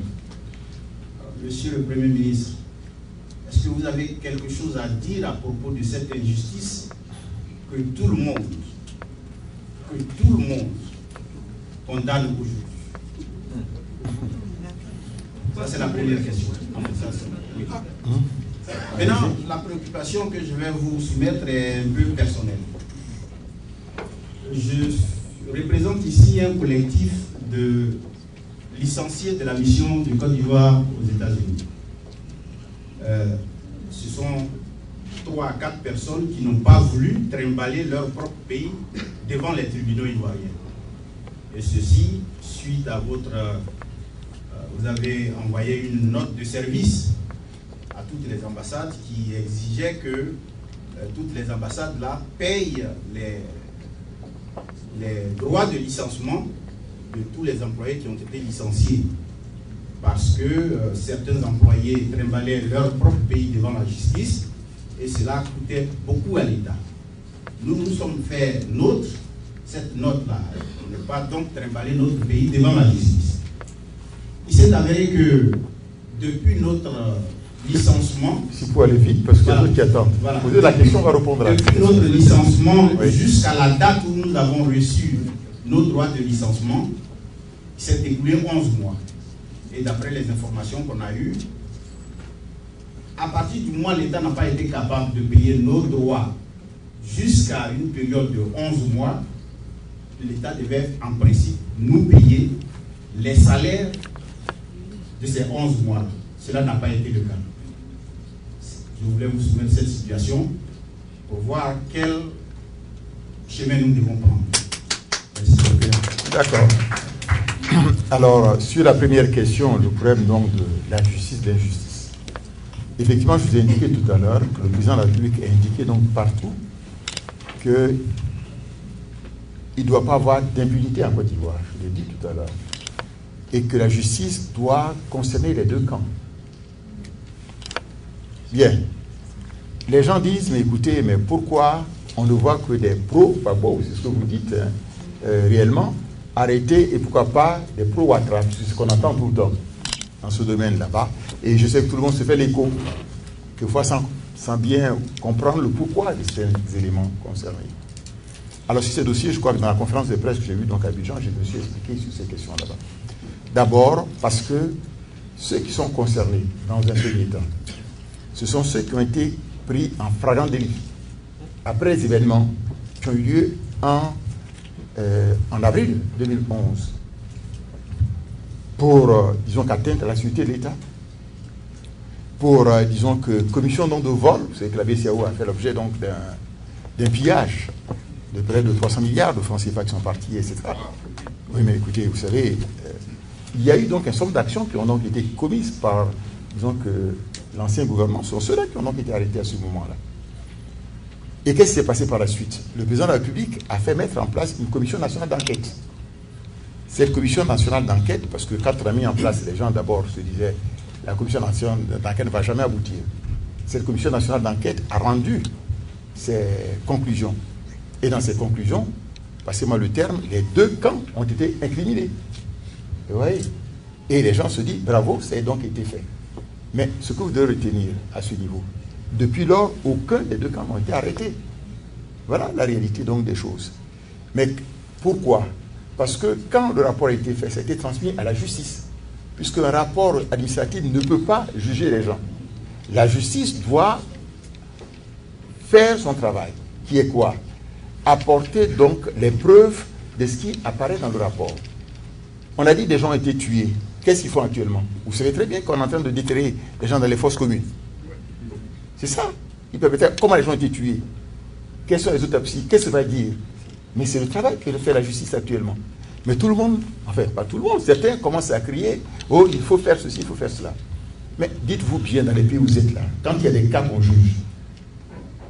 Monsieur le Premier ministre, est-ce que vous avez quelque chose à dire à propos de cette injustice que tout le monde condamne aujourd'hui? Ça, c'est la première question. Oui. Maintenant, la préoccupation que je vais vous soumettre est un peu personnelle. Je représente ici un collectif de licenciés de la mission de Côte d'Ivoire aux États-Unis. Ce sont 3 à 4 personnes qui n'ont pas voulu trimballer leur propre pays devant les tribunaux ivoiriens. Et ceci, suite à votre... vous avez envoyé une note de service à toutes les ambassades qui exigeait que toutes les ambassades là payent les droits de licenciement de tous les employés qui ont été licenciés. Parce que certains employés trimballaient leur propre pays devant la justice et cela coûtait beaucoup à l'État. Nous nous sommes fait nôtre, cette note-là, on ne pas donc trimballer notre pays devant la justice. Il s'est avéré que depuis notre licenciement... Si vous pouvez aller vite, parce qu'il y a d'autres qui attendent. Voilà. Posez la question, on va répondre à la question. Depuis notre licenciement, oui, jusqu'à la date où nous avons reçu nos droits de licenciement, il s'est écoulé 11 mois. Et d'après les informations qu'on a eues, à partir du mois où l'État n'a pas été capable de payer nos droits jusqu'à une période de 11 mois, l'État devait en principe nous payer les salaires de ces 11 mois. Cela n'a pas été le cas. Je voulais vous soumettre cette situation pour voir quel chemin nous devons prendre. D'accord. Alors, sur la première question, le problème donc de la justice, de l'injustice. Effectivement, je vous ai indiqué tout à l'heure que le président de la République a indiqué donc partout qu'il ne doit pas avoir d'impunité en Côte d'Ivoire. Je l'ai dit tout à l'heure. Et que la justice doit concerner les deux camps. Bien. Les gens disent, mais écoutez, mais pourquoi on ne voit que des pros, pas beau, c'est ce que vous dites réellement, arrêtés, et pourquoi pas des pro-Ouattara, c'est ce qu'on entend tout le temps dans ce domaine là-bas. Et je sais que tout le monde se fait l'écho, quelquefois sans bien comprendre le pourquoi de ces éléments concernés. Alors sur ces dossiers, je crois que dans la conférence de presse que j'ai eue donc à Abidjan, je me suis expliqué sur ces questions là-bas. D'abord, parce que ceux qui sont concernés dans un premier temps, ce sont ceux qui ont été pris en flagrant délit après les événements qui ont eu lieu en avril 2011 pour, disons, qu'atteinte à la sécurité de l'État, pour, disons, que commission donc, de vol, vous savez que la BCAO a fait l'objet donc d'un pillage de près de 300 milliards de francs CFA qui sont partis, etc. Oui, mais écoutez, vous savez, il y a eu donc un certain nombre d'actions qui ont donc été commises par, disons, que l'ancien gouvernement. Ce sont ceux-là qui ont donc été arrêtés à ce moment-là. Et qu'est-ce qui s'est passé par la suite? Le président de la République a fait mettre en place une commission nationale d'enquête. Cette commission nationale d'enquête, parce que quand on a mis en place, les gens d'abord se disaient la commission nationale d'enquête ne va jamais aboutir. Cette commission nationale d'enquête a rendu ses conclusions. Et dans ces conclusions, passez-moi le terme, les deux camps ont été incriminés. Vous voyez? Et les gens se disent, bravo, ça a donc été fait. Mais ce que vous devez retenir à ce niveau, depuis lors, aucun des deux camps n'ont été arrêtés. Voilà la réalité donc des choses. Mais pourquoi? Parce que quand le rapport a été fait, ça a été transmis à la justice. Puisqu'un rapport administratif ne peut pas juger les gens. La justice doit faire son travail, qui est quoi? Apporter donc les preuves de ce qui apparaît dans le rapport. On a dit que des gens ont été tués. Qu'est-ce qu'ils font actuellement? Vous savez très bien qu'on est en train de déterrer les gens dans les fosses communes. C'est ça. Ils peuvent être, comment les gens ont été tués? Quelles sont les autopsies? Qu'est-ce que ça va dire? Mais c'est le travail que fait la justice actuellement. Mais tout le monde, enfin pas tout le monde, certains commencent à crier, oh il faut faire ceci, il faut faire cela. Mais dites-vous bien dans les pays où vous êtes là, quand il y a des cas qu'on juge,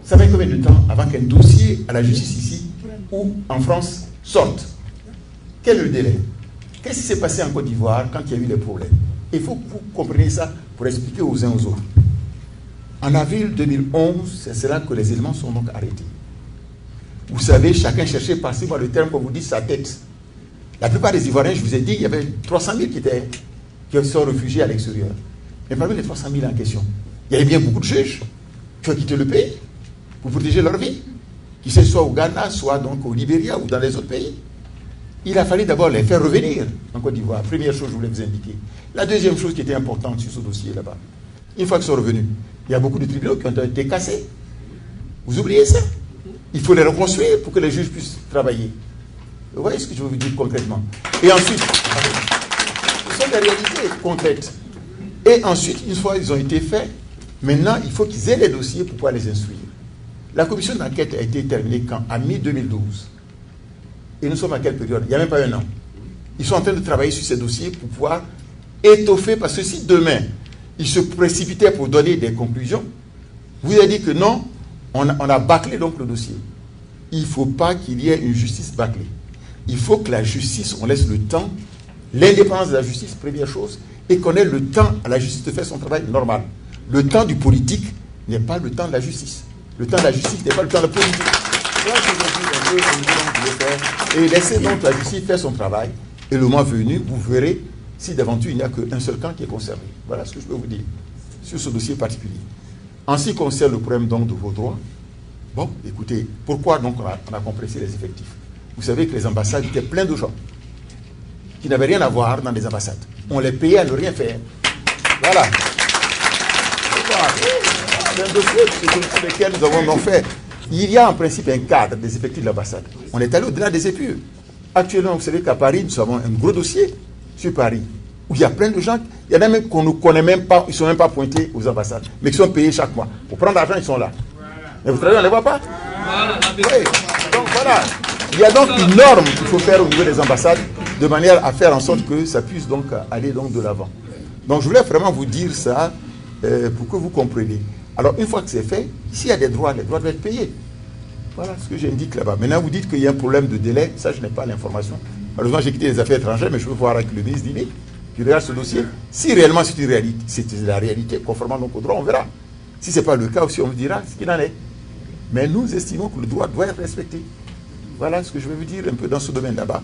ça met combien de temps avant qu'un dossier à la justice ici ou en France sorte? Quel est le délai? Qu'est-ce qui s'est passé en Côte d'Ivoire quand il y a eu des problèmes? Il faut que vous compreniez ça pour expliquer aux uns aux autres. En avril 2011, c'est là que les éléments sont donc arrêtés. Vous savez, chacun cherchait par-ci, le terme qu'on vous dit, sa tête. La plupart des Ivoiriens, je vous ai dit, il y avait 300 000 qui sont réfugiés à l'extérieur. Mais parmi les 300 000 en question, il y avait bien beaucoup de juges qui ont quitté le pays pour protéger leur vie, qui se soit au Ghana, soit donc au Libéria ou dans les autres pays. Il a fallu d'abord les faire revenir en Côte d'Ivoire. Première chose, je voulais vous indiquer. La deuxième chose qui était importante sur ce dossier là-bas, une fois qu'ils sont revenus, il y a beaucoup de tribunaux qui ont été cassés. Vous oubliez ça? Il faut les reconstruire pour que les juges puissent travailler. Vous voyez ce que je veux vous dire concrètement? Et ensuite, ce sont des réalités concrètes. Et ensuite, une fois qu'ils ont été faits, maintenant, il faut qu'ils aient les dossiers pour pouvoir les instruire. La commission d'enquête a été terminée quand? En mi-2012. Et nous sommes à quelle période? Il n'y a même pas un an. Ils sont en train de travailler sur ces dossiers pour pouvoir étoffer, parce que si demain, ils se précipitaient pour donner des conclusions, vous avez dit que non, on a bâclé donc le dossier. Il ne faut pas qu'il y ait une justice bâclée. Il faut que la justice, on laisse le temps, l'indépendance de la justice, première chose, et qu'on ait le temps à la justice de faire son travail normal. Le temps du politique n'est pas le temps de la justice. Le temps de la justice n'est pas le temps de la politique. Et laissez donc la justice faire son travail. Et le mois venu, vous verrez si d'aventure il n'y a qu'un seul camp qui est concerné. Voilà ce que je peux vous dire sur ce dossier particulier. En ce qui concerne le problème donc de vos droits, bon, écoutez, pourquoi donc on a compressé les effectifs? Vous savez que les ambassades étaient pleines de gens qui n'avaient rien à voir dans les ambassades. On les payait à ne rien faire. Voilà. C'est un dossier sur lequel nous avons donc fait. Il y a en principe un cadre des effectifs de l'ambassade. On est allé au-delà des épures. Actuellement, vous savez qu'à Paris, nous avons un gros dossier sur Paris, où il y a plein de gens, il y en a même qu'on ne connaît même pas, ils ne sont même pas pointés aux ambassades, mais qui sont payés chaque mois. Pour prendre l'argent, ils sont là. Mais vous travaillez, on ne les voit pas? Oui. Donc voilà. Il y a donc une norme qu'il faut faire au niveau des ambassades, de manière à faire en sorte que ça puisse donc aller donc de l'avant. Donc je voulais vraiment vous dire ça pour que vous compreniez. Alors une fois que c'est fait, s'il y a des droits, les droits doivent être payés. Voilà ce que j'indique là-bas. Maintenant vous dites qu'il y a un problème de délai, ça je n'ai pas l'information. Malheureusement j'ai quitté les affaires étrangères, mais je veux voir avec le ministre Dini, qui regarde ce dossier. Si réellement c'est une réalité, c'est la réalité, conformément donc au droit, on verra. Si ce n'est pas le cas aussi, on vous dira ce qu'il en est. Mais nous estimons que le droit doit être respecté. Voilà ce que je vais vous dire un peu dans ce domaine là-bas.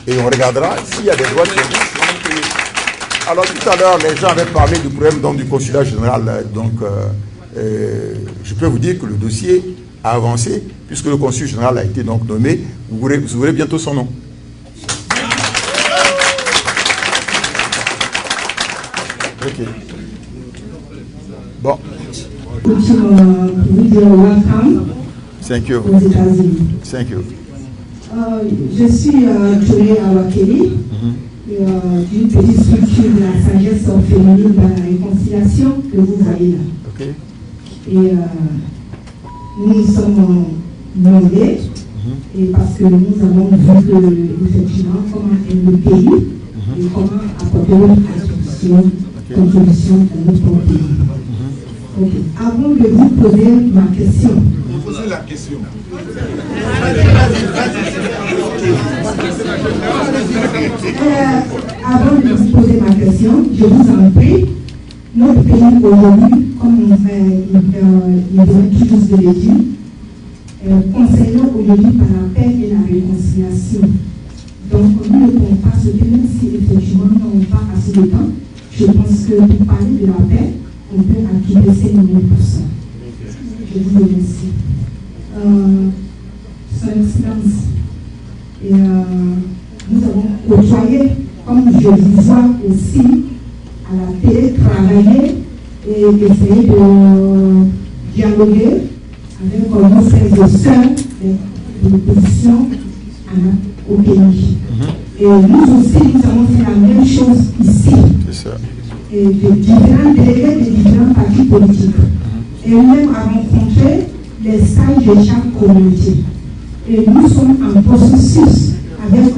Et on regardera s'il y a des droits qui sont payés. Alors tout à l'heure, les gens avaient parlé du problème donc, du consulat général. Donc, je peux vous dire que le dossier a avancé, puisque le consul général a été donc nommé. Vous verrez bientôt son nom. Ok. Bon. Thank you. Aux États-Unis. Thank you. Je suis Joey Awakeli, d'une petite structure de la sagesse féminine dans la réconciliation que vous voyez là. Okay. Et nous sommes demandés, et parce que nous avons vu effectivement comment est le pays et comment apporter notre contribution à notre pays. Okay. Avant de vous poser ma question. Posez la question. Avant de vous poser ma question, je vous en prie, notre pays aujourd'hui, comme il vient tous de le dire, concernant aujourd'hui par la paix et la réconciliation. Donc, nous ne pouvons pas se dire, même si effectivement nous n'avons pas assez de temps, je pense que pour parler de la paix, on peut activer ces numéros pour ça. Je vous remercie. Son Excellence, et nous avons côtoyé, comme je vous vois aussi, à la télé, travailler et essayer de dialoguer avec nos frères et sœurs de l'opposition au pays. Et nous aussi, nous avons fait la même chose ici. Et de différents délégués de différents partis politiques. Et même à rencontrer les sages de chaque communauté. Et nous sommes en processus avec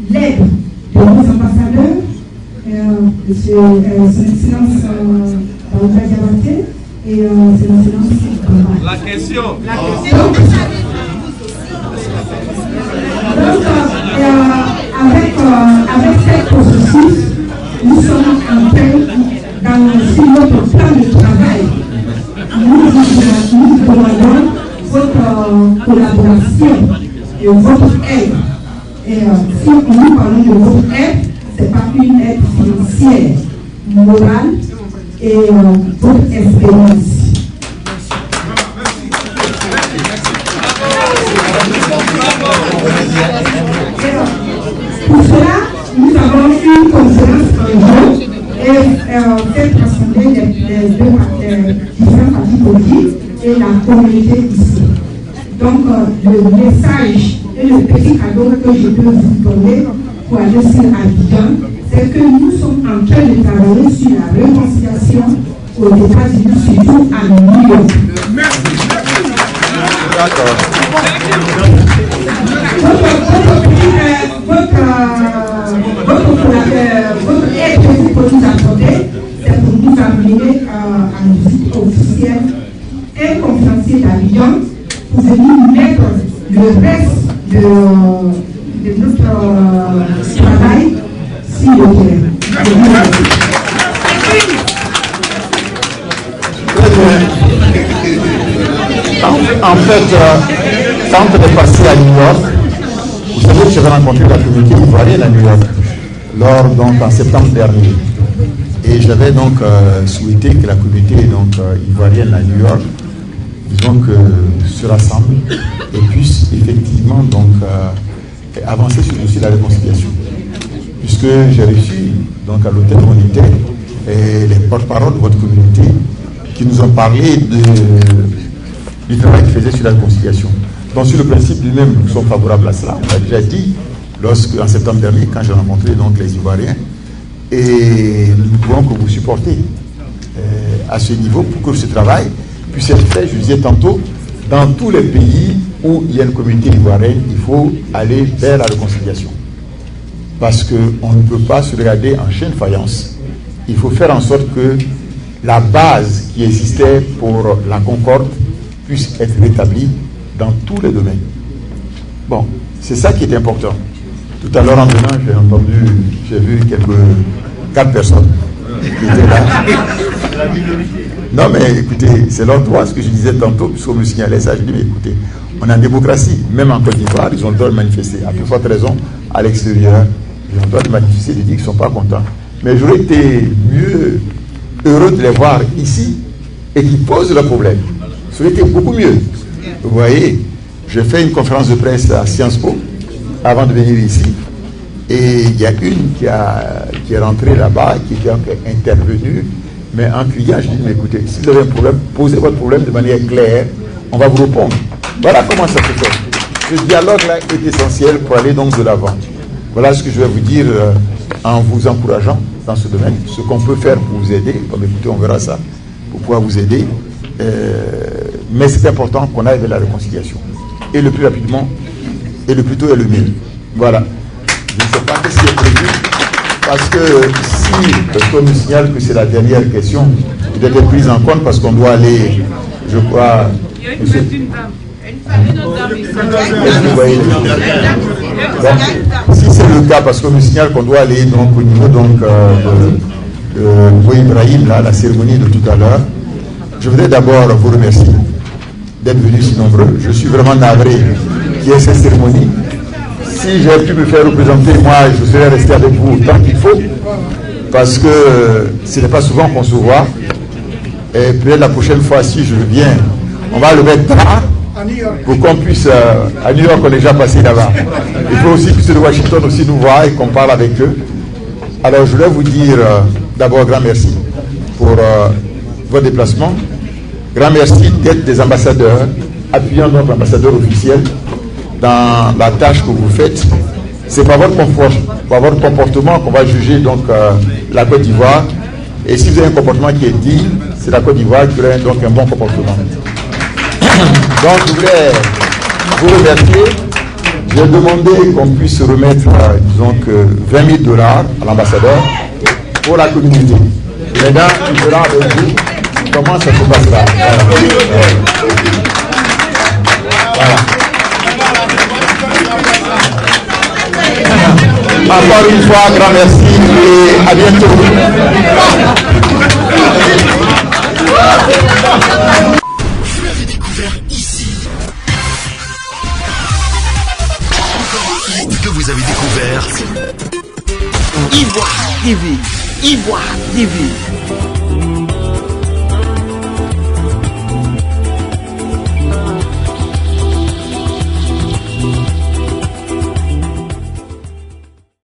l'aide de nos ambassadeurs, Son Excellence Baouka Diabaté et Son Excellence Bamba. La question. Donc, avec ce processus, nous sommes en train, sur notre plan de travail, nous demandons votre collaboration et votre aide. Et si nous parlons de votre aide, ce n'est pas une aide financière, morale et votre expérience. Pour cela, nous avons une conférence en jeu et fait rassembler les différents partis politiques et la communauté ici. Donc, le message et le petit cadeau que je peux vous donner pour aller sur Abidjan, c'est que nous sommes en train de travailler sur la réconciliation aux États-Unis, surtout à New York. D'accord. Votre aide que vous pouvez nous accorder, c'est pour nous amener à une visite officielle et conférencier d'Abidjan pour venir mettre le reste de notre travail sur le terrain. En fait, quand on est passé à New York, vous savez que j'avais rencontré la communauté ivoirienne à New York, en septembre dernier. Et j'avais donc souhaité que la communauté ivoirienne à New York, disons que se rassemble et puisse effectivement avancer sur le dossier de la réconciliation. Puisque j'ai reçu à l'hôtel où on était les porte-parole de votre communauté qui nous ont parlé du travail qu'ils faisaient sur la réconciliation. Donc sur le principe lui-même, nous sommes favorables à cela. On a déjà dit, en septembre dernier, quand j'ai rencontré les Ivoiriens, et nous pouvons que vous supportez à ce niveau pour que ce travail puisse être fait, je disais tantôt, dans tous les pays où il y a une communauté ivoirienne, il faut aller vers la réconciliation. Parce qu'on ne peut pas se regarder en chaîne de faïence. Il faut faire en sorte que la base qui existait pour la concorde puisse être rétablie dans tous les domaines. Bon, c'est ça qui est important. Tout à l'heure en venant, j'ai vu 4 personnes qui étaient là. Non mais écoutez, c'est leur droit, ce que je disais tantôt, puisqu'on me signalait ça, je dis mais écoutez, on est en démocratie, même en Côte d'Ivoire, ils ont le droit de manifester, à plus forte raison, à l'extérieur, ils ont le droit de manifester, de dire qu'ils ne sont pas contents. Mais j'aurais été heureux de les voir ici et qu'ils posent le problème. Ça aurait été beaucoup mieux. Vous voyez, j'ai fait une conférence de presse à Sciences Po avant de venir ici. Et il y a une qui est rentrée là-bas, qui était intervenue, mais en criant, je dis, mais écoutez, si vous avez un problème, posez votre problème de manière claire, on va vous répondre. Voilà comment ça se fait. Ce dialogue-là est essentiel pour aller donc de l'avant. Voilà ce que je vais vous dire en vous encourageant dans ce domaine, ce qu'on peut faire pour vous aider. Comme écoutez, on verra ça, pour pouvoir vous aider. Mais c'est important qu'on aille vers la réconciliation. Et le plus rapidement, et le plus tôt est le mieux. Voilà. Je ne sais pas ce qui est prévu, parce que si on nous signale que c'est la dernière question, il doit être prise en compte parce qu'on doit aller, je crois... Il y a une si c'est le cas, parce qu'on nous signale qu'on doit aller au niveau de Ibrahim, là, la cérémonie de tout à l'heure, je voudrais d'abord vous remercier d'être venus si nombreux. Je suis vraiment navré qu'il y ait cette cérémonie. Si j'ai pu me faire représenter, moi, je serais resté avec vous autant qu'il faut. parce que ce n'est pas souvent qu'on se voit. Et peut-être la prochaine fois, si je viens, on va le mettre tard pour qu'on puisse, à New York, on est déjà passé là-bas. Il faut aussi que ceux de Washington aussi nous voient et qu'on parle avec eux. Alors je voulais vous dire d'abord grand merci pour votre déplacement. Grand merci d'être des ambassadeurs, appuyant donc l'ambassadeur officiel dans la tâche que vous faites. C'est par votre comportement qu'on va juger donc la Côte d'Ivoire. Et si vous avez un comportement qui est digne, c'est la Côte d'Ivoire qui aurait donc un bon comportement. Donc je voulais vous remercier. J'ai demandé qu'on puisse remettre, disons que 20 000 $ à l'ambassadeur pour la communauté. Et maintenant, il verra avec vous comment ça se passera. Voilà. Encore une fois, grand merci et à bientôt. Vous l'avez découvert ici. Encore un hit que vous avez découvert. Ivoire TV. Ivoire TV.